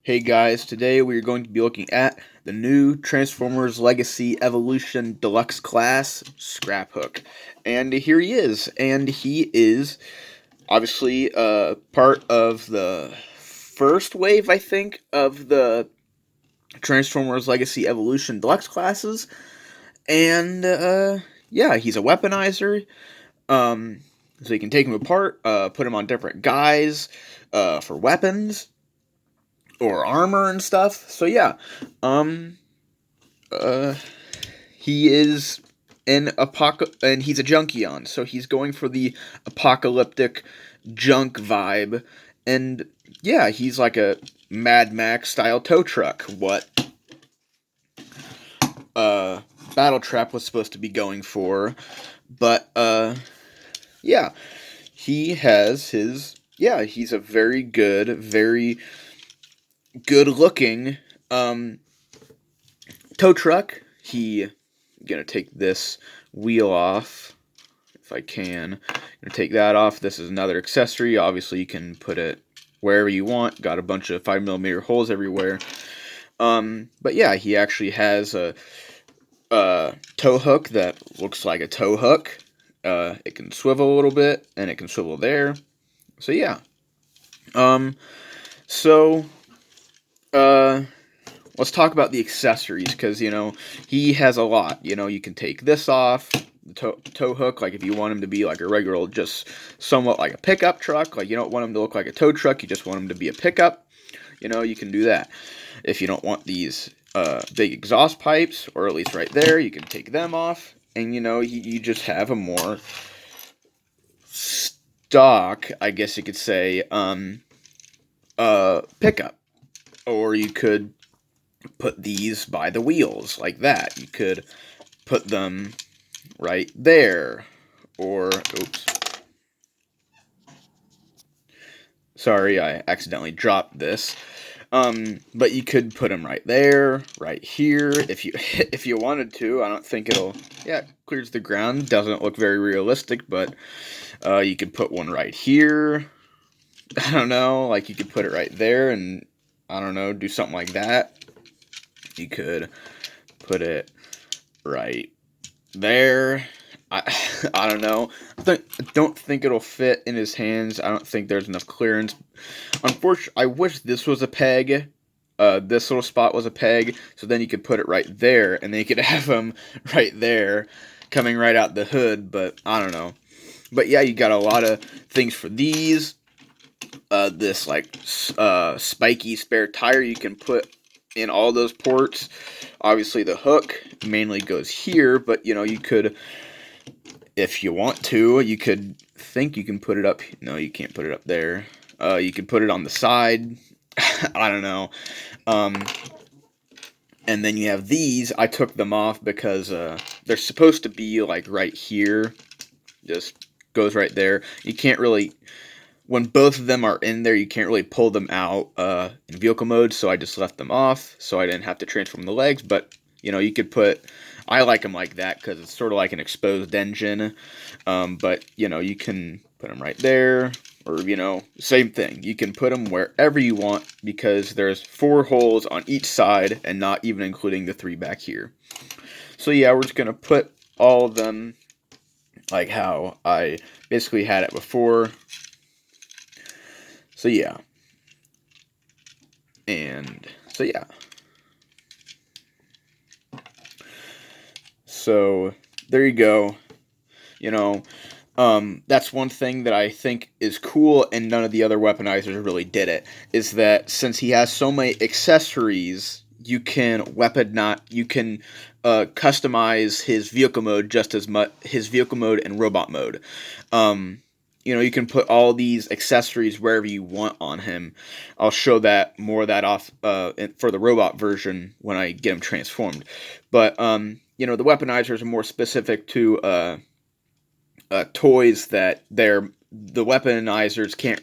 Hey guys, today we are going to be looking at the new Transformers Legacy Evolution Deluxe class, Scraphhook. And here he is, and he is obviously part of the first wave, I think, of the Transformers Legacy Evolution Deluxe classes. And yeah, he's a weaponizer, so you can take him apart, put him on different guys for weapons or armor and stuff. So yeah, um, uh, he is and he's a Junkion, so he's going for the apocalyptic junk vibe, and yeah, he's like a Mad Max style tow truck. What uh, Battle Trap was supposed to be going for, but yeah, he's a very good looking um tow truck. I'm gonna take this wheel off if I can. I'm gonna take that off. This is another accessory. Obviously, you can put it wherever you want. Got a bunch of 5mm holes everywhere. But yeah, he actually has a tow hook that looks like a tow hook. It can swivel a little bit, and it can swivel there. So yeah. Um. So. Uh. Let's talk about the accessories, because, he has a lot. You can take this off, the tow hook, like if you want him to be like a regular, just somewhat like a pickup truck, like you don't want him to look like a tow truck, you just want him to be a pickup, you can do that. If you don't want these big exhaust pipes, or at least right there, you can take them off, and, you just have a more stock, I guess you could say, pickup. Or you could put these by the wheels like that. You could put them right there, or oops, sorry, I accidentally dropped this. But you could put them right there, right here, if you if you wanted to. I don't think it'll. Yeah, it clears the ground. Doesn't look very realistic, but you could put one right here. I don't know, like you could put it right there, and I don't know, do something like that. You could put it right there. I I don't know. I don't think it'll fit in his hands. I don't think there's enough clearance. Unfortunately, I wish this was a peg. This little spot was a peg, so then you could put it right there, and then you could have him right there, coming right out the hood. But I don't know. But yeah, you got a lot of things for these. This spiky spare tire you can put in all those ports. Obviously, the hook mainly goes here, but you could, if you want to, you can put it up. No, you can't put it up there. You can put it on the side. I don't know. And then you have these. I took them off because they're supposed to be like right here. Just goes right there. You can't really. When both of them are in there, you can't really pull them out in vehicle mode, so I just left them off, so I didn't have to transform the legs. But you could put. I like them like that because it's sort of like an exposed engine. But you can put them right there, or same thing. You can put them wherever you want because there's 4 holes on each side, and not even including the 3 back here. So yeah, we're just gonna put all of them like how I basically had it before. So yeah. And so yeah. So there you go. That's one thing that I think is cool, and none of the other weaponizers really did it, is that since he has so many accessories, you can customize his vehicle mode just as much, his vehicle mode and robot mode. You can put all these accessories wherever you want on him. I'll show that more of that off for the robot version when I get him transformed. But the weaponizers are more specific to toys that the weaponizers can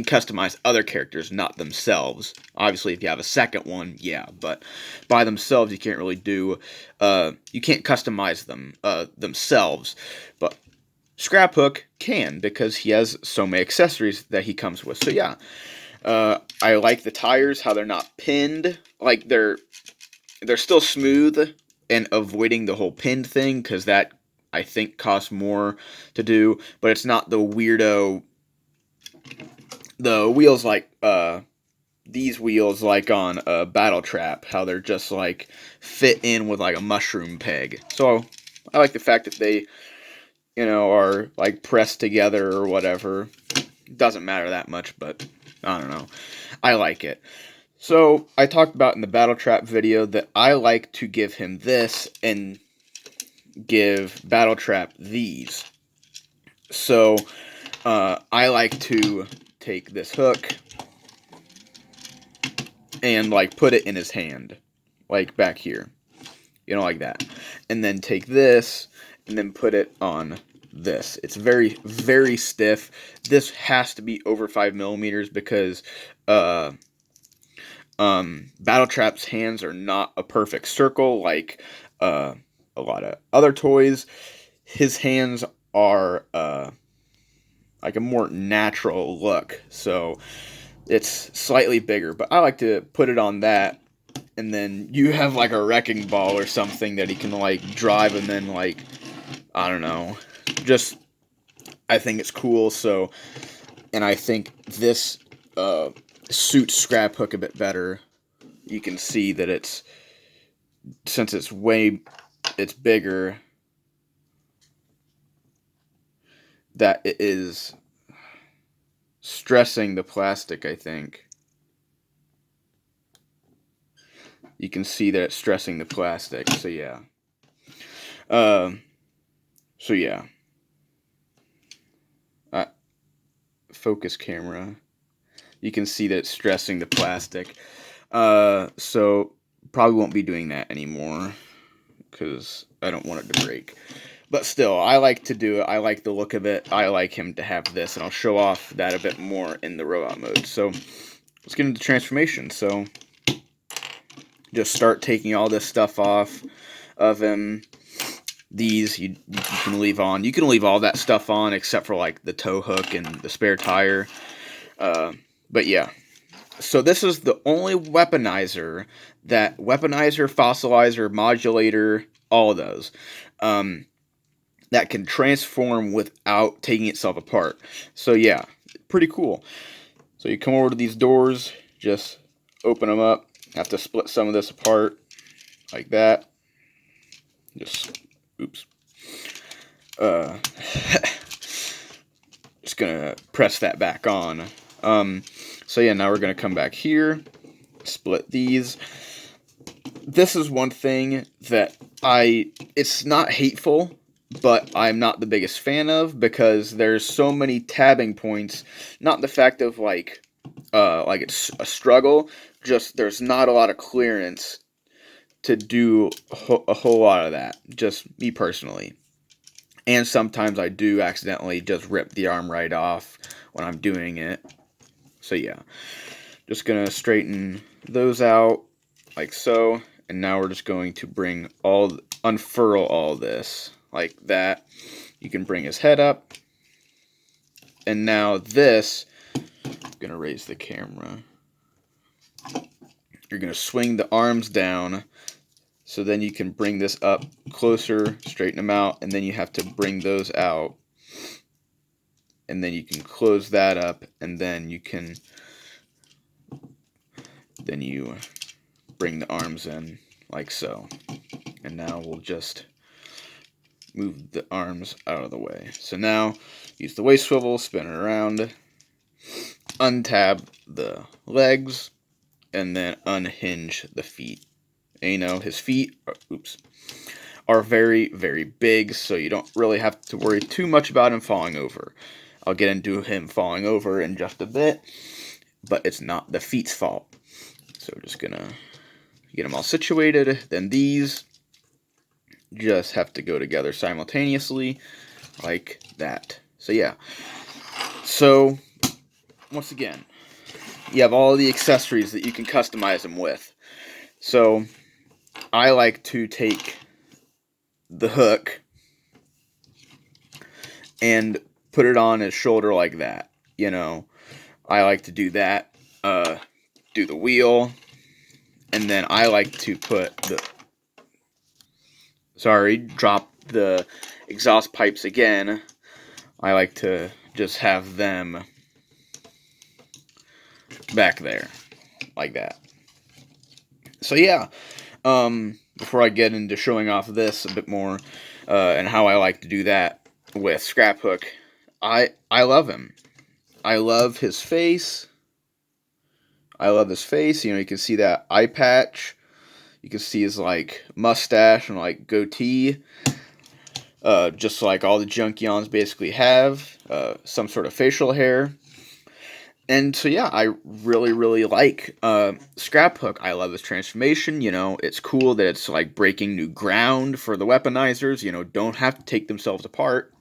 customize other characters, not themselves. Obviously, if you have a second one, yeah, but by themselves, you can't really do. You can't customize them themselves, but Scraphhook can, because he has so many accessories that he comes with. So yeah, I like the tires, how they're not pinned. Like, they're still smooth, and avoiding the whole pinned thing, because that, I think, costs more to do. But it's not the weirdo... The wheels like, these wheels like on a Battle Trap, how they're just, like, fit in with, like, a mushroom peg. So, I like the fact that they, are, like, pressed together or whatever. Doesn't matter that much, but I don't know. I like it. So, I talked about in the Battle Trap video that I like to give him this and give Battle Trap these. So, I like to take this hook and, like, put it in his hand. Like, back here. Like that. And then take this and then put it on this. It's very, very stiff. This has to be over 5 millimeters because Battle Trap's hands are not a perfect circle like a lot of other toys. His hands are like a more natural look, so it's slightly bigger. But I like to put it on that, and then you have like a wrecking ball or something that he can like drive, and then like, I don't know, just, I think it's cool. So, and I think this suits Scraphhook a bit better. You can see that since it's bigger, that it is stressing the plastic, I think. You can see that it's stressing the plastic, so yeah. So yeah. Focus camera. You can see that it's stressing the plastic. So probably won't be doing that anymore because I don't want it to break. But still, I like to do it. I like the look of it. I like him to have this, and I'll show off that a bit more in the robot mode. So let's get into transformation. So just start taking all this stuff off of him. These you can leave on. You can leave all that stuff on except for like the tow hook and the spare tire. But yeah. So this is the only weaponizer, fossilizer, modulator, all of those, that can transform without taking itself apart. So yeah, pretty cool. So you come over to these doors, just open them up. Have to split some of this apart, like that. Just, oops. Just gonna press that back on. So yeah, now we're gonna come back here, split these. This is one thing that it's not hateful, but I'm not the biggest fan of, because there's so many tabbing points. Not the fact of like it's a struggle, just there's not a lot of clearance to do a whole lot of that, just me personally. And sometimes I do accidentally just rip the arm right off when I'm doing it. So yeah, just gonna straighten those out like so, and now we're just going to unfurl all this like that. You can bring his head up, and now this, I'm gonna raise the camera. You're gonna swing the arms down, so then you can bring this up closer, straighten them out, and then you have to bring those out. And then you can close that up, and then you bring the arms in like so. And now we'll just move the arms out of the way. So now, use the waist swivel, spin it around, untab the legs, and then unhinge the feet. And his feet are very, very big, so you don't really have to worry too much about him falling over. I'll get into him falling over in just a bit, but it's not the feet's fault. So we're just gonna get them all situated. Then these just have to go together simultaneously, like that. So yeah. So, once again, you have all the accessories that you can customize them with. So, I like to take the hook and put it on his shoulder like that. I like to do that. do the wheel, and then I like to drop the exhaust pipes again. I like to just have them back there, like that. So yeah, before I get into showing off this a bit more, and how I like to do that with Scraphhook, I love him. I love his face. I love his face. You know, you can see that eye patch. You can see his like mustache and like goatee. Just like all the Junkions basically have, some sort of facial hair. And so yeah, I really, really like Scraphhook. I love his transformation. You know, it's cool that it's like breaking new ground for the weaponizers. You know, don't have to take themselves apart.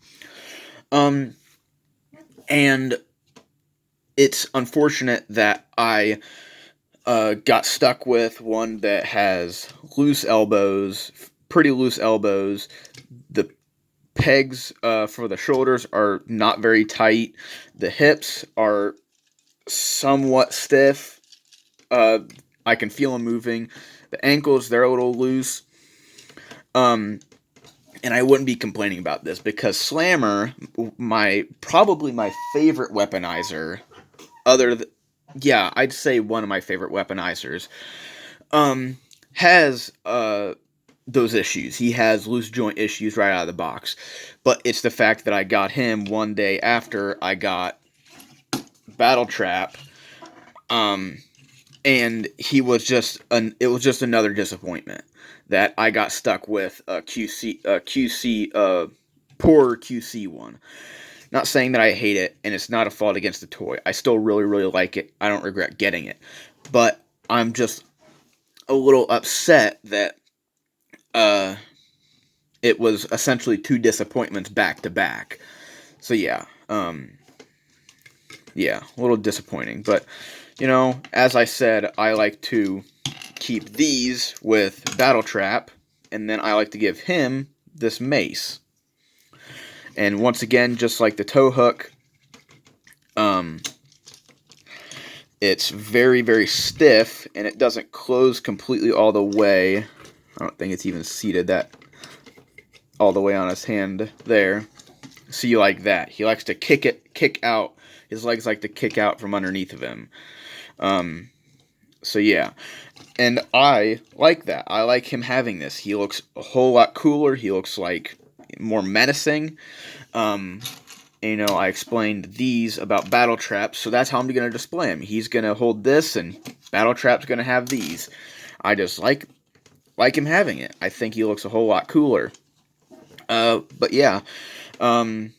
And it's unfortunate that I got stuck with one that has loose elbows, pretty loose elbows. The pegs for the shoulders are not very tight. The hips are somewhat stiff. I can feel them moving. The ankles, they're a little loose. And I wouldn't be complaining about this because Slammer, probably my favorite weaponizer, I'd say one of my favorite weaponizers, has those issues. He has loose joint issues right out of the box. But it's the fact that I got him one day after I got Battle Trap, and it was just another disappointment that I got stuck with a poor QC one. Not saying that I hate it, and it's not a fault against the toy. I still really, really like it. I don't regret getting it. But I'm just a little upset that it was essentially two disappointments back to back. So yeah, a little disappointing. But, you know, as I said, I like to keep these with Battle Trap, and then I like to give him this mace. And once again, just like the tow hook, it's very, very stiff, and it doesn't close completely all the way. I don't think it's even seated that all the way on his hand there. See, like that. He likes to kick out. His legs like to kick out from underneath of him. So yeah. And I like that. I like him having this. He looks a whole lot cooler. He looks like more menacing. You know, I explained these about Battle Traps, so that's how I'm going to display him. He's going to hold this, and Battle Trap's going to have these. I just like him having it. I think he looks a whole lot cooler. But yeah, I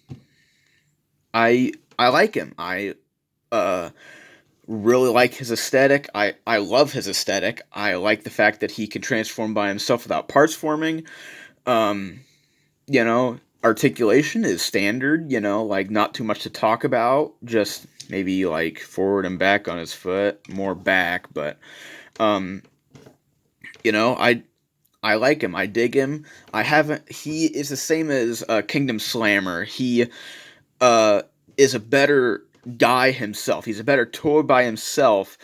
like him. I really like his aesthetic. I love his aesthetic. I like the fact that he can transform by himself without parts forming. You know, articulation is standard, you know, like not too much to talk about, just maybe like forward and back on his foot, more back, but you know, I like him. I dig him. He is the same as Kingdom Slammer. He is a better guy himself. He's a better toy by himself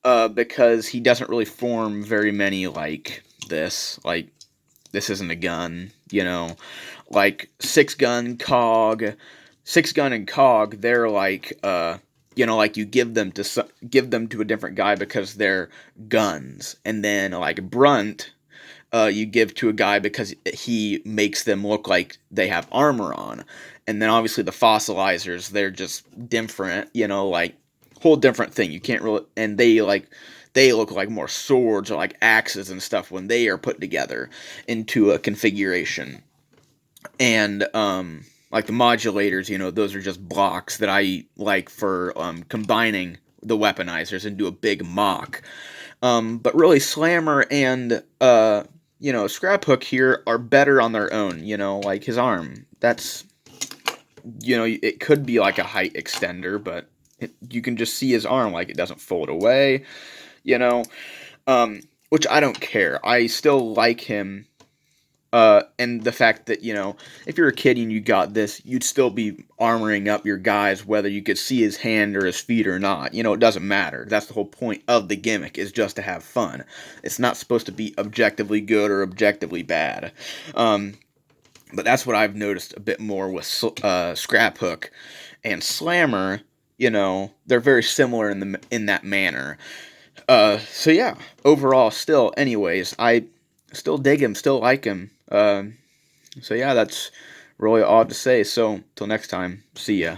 because he doesn't really form very many like this. Like, this isn't a gun, you know. Like, Six Gun and Cog, they're like, you know, like you give them to a different guy because they're guns. And then, like, Brunt, you give to a guy because he makes them look like they have armor on. And then obviously the fossilizers, they're just different, you know, like whole different thing. You can't really, and they look like more swords or like axes and stuff when they are put together into a configuration. And like the modulators, you know, those are just blocks that I like for combining the weaponizers into a big mock. But really, Slammer and you know, Scraphhook here are better on their own. You know, like his arm. That's, you know, it could be like a height extender, but you can just see his arm, like it doesn't fold away. You know, which I don't care. I still like him And the fact that, if you're a kid and you got this, you'd still be armoring up your guys whether you could see his hand or his feet or not. It doesn't matter. That's the whole point of the gimmick, is just to have fun. It's not supposed to be objectively good or objectively bad. But that's what I've noticed a bit more with Scraphook and Slammer. They're very similar in that manner. So yeah, overall, still, anyways, I still dig him, still like him. So yeah, that's really all I have to say. So, till next time, see ya.